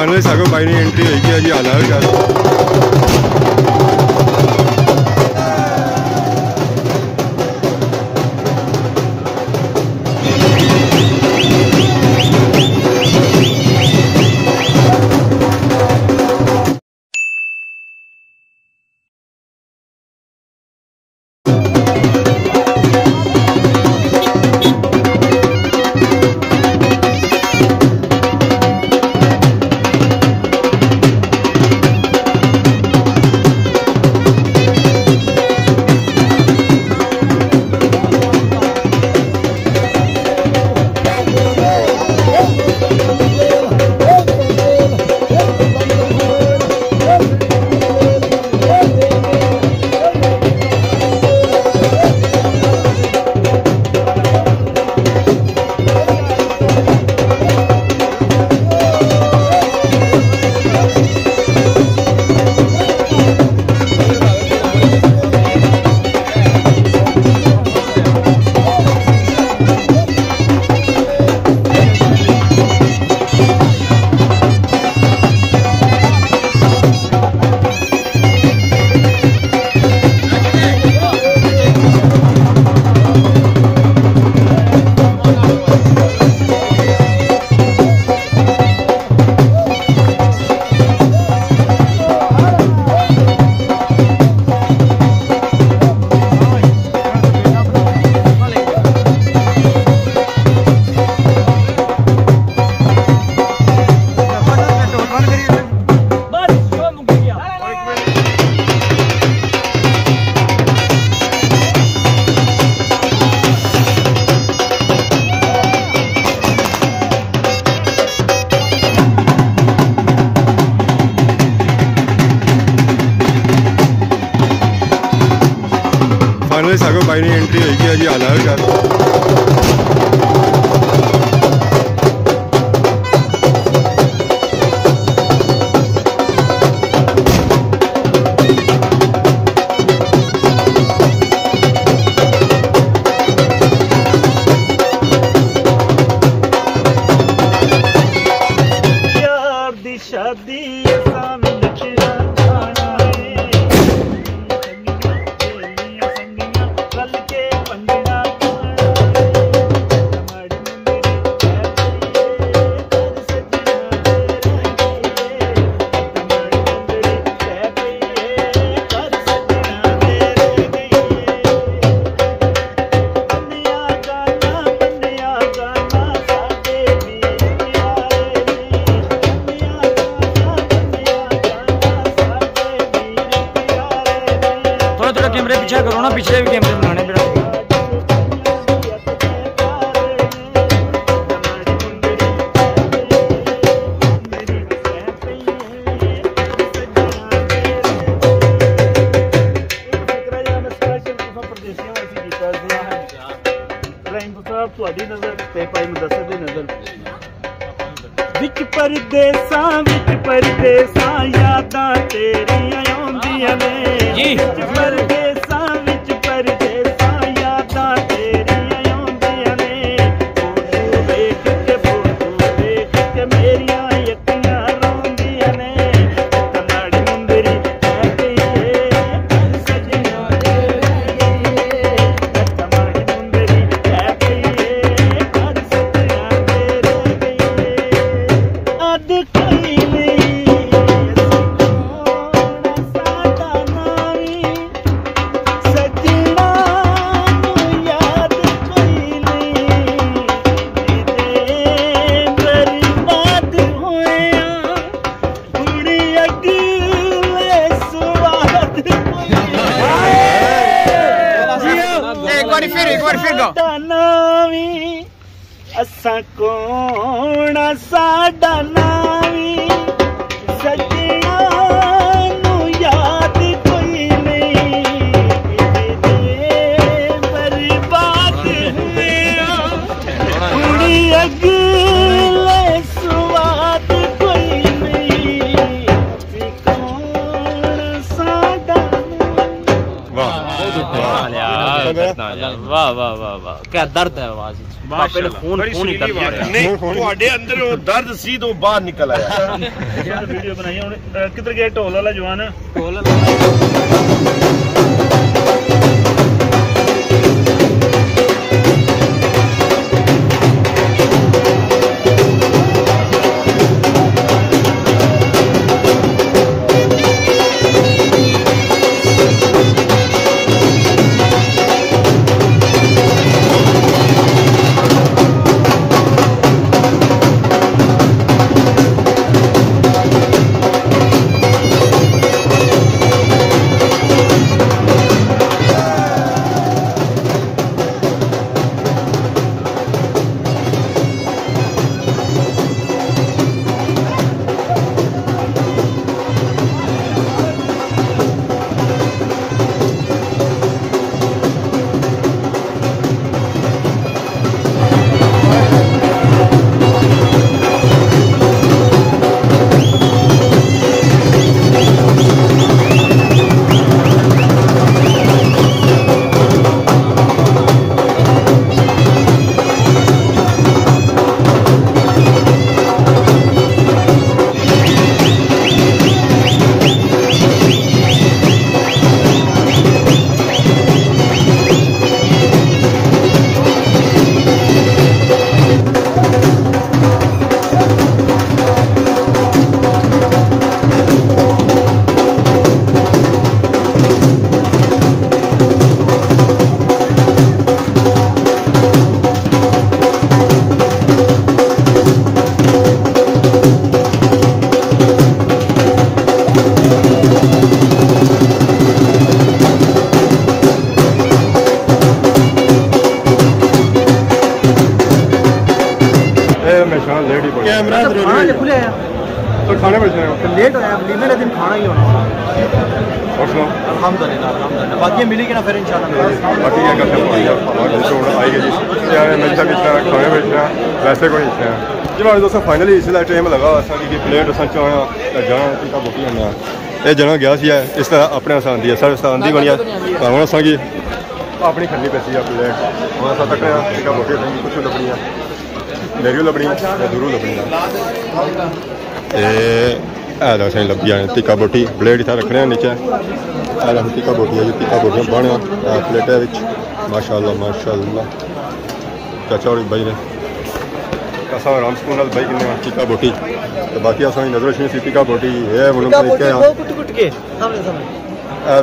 Finally sago भाई ने entry होगी है जी हाल है फाइनली सागो भाई ने एंट्री होगी है जी हाल है कैमरे पीछे करो ना, पिछले भी कैमरे बनाने पड़ा। परदेसा यादां तेरियां आउंदियां ने परदेसा विच परदेसा यादां तेरियां आउंदियां ने फोटो वेख के मेरियां अखियां रोंदियां ने कनाड़ी मुंदरी है गई सजना कनाड़ी मुंदरी है गई कर सजना तेरे गई अद कोई असा कौन साडा नावी सजना नू याद कोई नहीं बर्बाद हुए कुड़ी अगले स्वाद कोई नहीं कौन साडा। वाह वाह वाह वाह वाह, क्या दर्द है आवाज में। पापे ने खून ही कर दिया। नहीं ਤੁਹਾਡੇ ਅੰਦਰ ਉਹ ਦਰਦ ਸੀ ਤੋਂ ਬਾਹਰ ਨਿਕਲ ਆਇਆ। ਯਾਰ ਵੀਡੀਓ ਬਣਾਈ ਹੁਣ ਕਿੱਧਰ ਗਿਆ ਢੋਲ ਵਾਲਾ ਜਵਾਨ कैमरा खुले तो खाने बजने लेट होया लीमे दिन खाना ही होना और सुनो अल्हम्दुलिल्लाह बाकी मिलेगी ना फिर इंशाल्लाह बाकी क्या करते हैं आई गई क्या मैं सब इतना खाने बजना वैसे कोई इतना जी हमारे दोस्तों फाइनली इसलिए टाइम लगा असांजी प्लेट असां चाया जाना टीका बुकी होना ये जना गया सी है इस तरह अपने असां दी सर असां दी बनिया हुन असांजी अपनी खन्नी पैसी है प्लेट हुन असां तक टीका बुकी कुछ लभनी है मेरी लभनी दूरू लभनी असें लभ गया टिक्का बोटी प्लेट इतना रखने नीचे टिक्का बोटी है टिक्का बोटियां बने प्लेटा माशाअल्लाह माशाअल्लाह चाचा और भाई ने असा आराम सुकून भाई किन्ने टिक्का बोटी तो बाकी असा नजर सी टिक्का बोटी है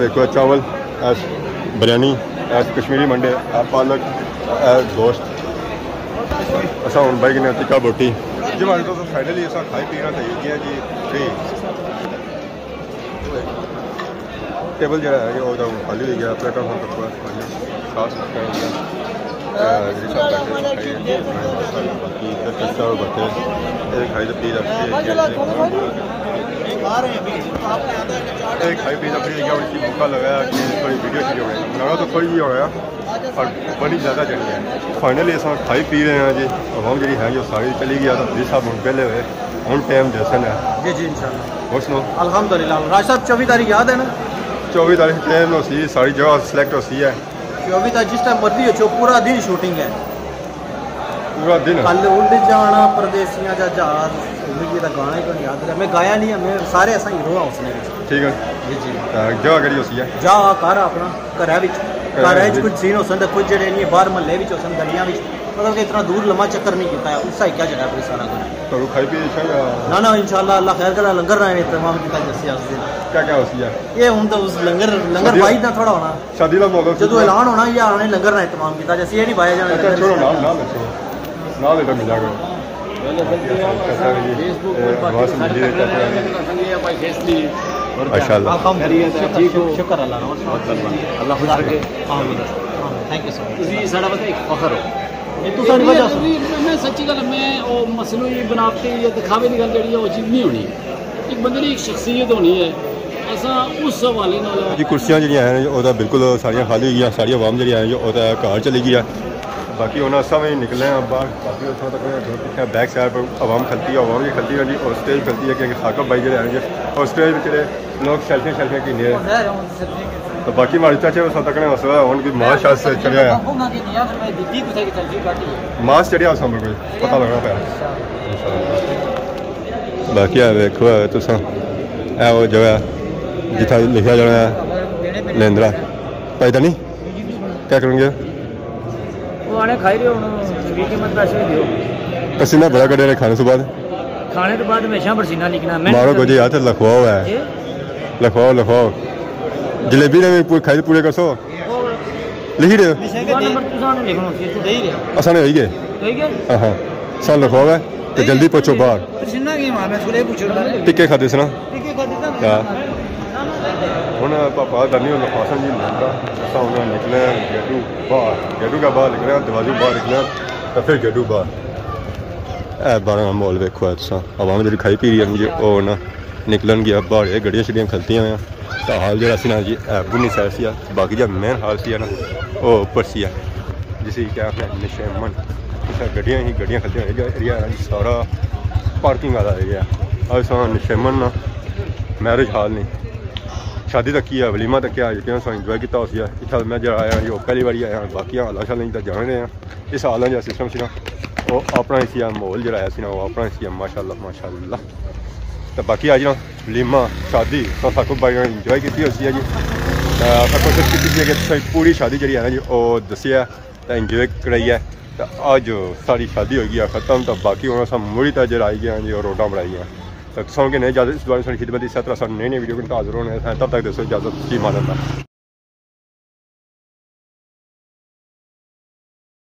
देखो चावल बिरयानी कश्मीरी मंडे पालक गोश्त असा हूँ भाई किन्ने टिक्का बोटी जी हमारे दोस्तों फाइनली असा खाई पीना चाहिए जी फ्री टेबल जो है खाली हो गया प्लेटा साफ खाई पी मौका लगाया कि थोड़ी वीडियो शुरू हो लगा तो थोड़ी जी हो रहा और बड़ी ज़्यादा जनी है फाइनली अस खाई पी रहे हैं जी आवाम जी है जो सारी चली गया तो जी साहब हम पहले हुए हम टाइम जैसन है जी जी इंशाल्लाह और सुनो अल्हम्दुलिल्लाह राज साहब 24 तारीख याद है ना 24 तारीख टाइम होती सारी जगह सिलेक्ट होती है 24 तारीख जिस टाइम मर्जी हो पूरा दिन शूटिंग है पूरा दिन कल उड़ जाना परदेसियां जा जहाज जिंदगी का गाना ही तो याद है मैं गाया नहीं है मैं सारे ऐसा हीरो हां उसने ठीक है जी जी जगह करी होती है जा कर अपना घर विच घर कुछ सीन हो सकते कुछ जड़े नहीं बाहर महल्ले हो सकते गलियां मतलब कि इतना दूर लम्बा चक्कर नहीं किया है उसका क्या जगह पर सारा कुछ तो खाई पी ना ना इंशाल्लाह अल्लाह खैर करा लंगर ना तमाम किया दसिया उस दिन क्या क्या होती है ये हूं तो उस लंगर बाई ना थोड़ा होना शादी का मौका जो ऐलान होना या आने लंगर ना तमाम किया जैसे ये नहीं पाया जाना छोड़ो ना लेकर मिला करो माशाल्लाह शुक्र अल्लाह अल्लाह खुदा के आमीन थैंक यू सो मच जी साडा बस एक फखर हो मैं सच्ची गल मैं मसनूई बनावटी या दिखावे की गल जी वो चीज़ नहीं होनी एक बंदे की एक शख्सियत होनी है असा उस हवाले जी कुर्सियां जी हैं बिल्कुल सारिया खाली हुई सारी आवाम जी है जो घर चली गई है बाकी उन्हें असा भी निकले हैं बाहर बाकी उतना तक पिछले बैक साइड पर आवाम खलती है आवाम भी खलती है जी और स्टेज खलती है कि साकब भाई जो और स्टेज पर लोग सेल्फियाँ की तो बाकी हमारे चाचे उस तक ने मसला उन भी मास शास से चढ़िया है मास चढ़िया उस कोई पता लगना पाया बाकी है देखो तुस है वो जगह जिथा लिखा जाना है लेंद्रा पैदा नहीं क्या करेंगे वो आने खाई रहे हो कीमत पैसे दियो पसीना बड़ा कटे खाने से बाद हमेशा पसीना लिखना मारो को जी यार लखवाओ है लखवाओ जलेबी ने भी खाई पूरे कर सो लिखी रहे असा ने गए हाँ सन लखवाओ है तो जल्दी पहुंचो बाहर टिक्के खाते सना हूँ पापा दरनी लफासन जी लेंदा असा उन्हें निकले गेडू का बाहर निकले दरवाजे बाहर निकले तो फिर गेडू बाहर बाहर माहौल वेखो आवाम जी खाई पी रही है वो ना निकलन गया बाहर गड्डियां शड्डियां खलतियां हुई तो हाल जरा सी ना जी बुनी साइड से बाकी जो मेन हाल से ना वो ऊपर सी है जिसे क्या आखना निशेमन गड्डियां ही गड्डियां खलतियां एरिया सारा पार्किंग वाला एरिया और निशेमन ना मैरिज हाल नहीं शादी तक की है वलीमा तक क्या जो इंजॉय किया उस इतना मैं जरा आया जो पहली बार आया बाकी हाल शाल नहीं तो जान रहे हैं इस हाल जो सिस्टम से ना वो अपना ही माहौल जो आया वो अपना ही माशाअल्लाह तो बाकी अज ना वलीमा शादी तो सब कुछ बड़ी इंजॉय की जी सब कोशिश की कि पूरी शादी जी है जी वो दसिया तो इंजॉय कराई है तो अज सारी शादी हो गई है खत्म तो बाकी हम सब मुड़ी तक जरा आई गए जी और रोडा बनाई हैं तो सुन के नहीं इजाजत इस बारे में खिदमत इस तरह नई वीडियो को हाजिर होने तब तक दसो इजाजत की मानता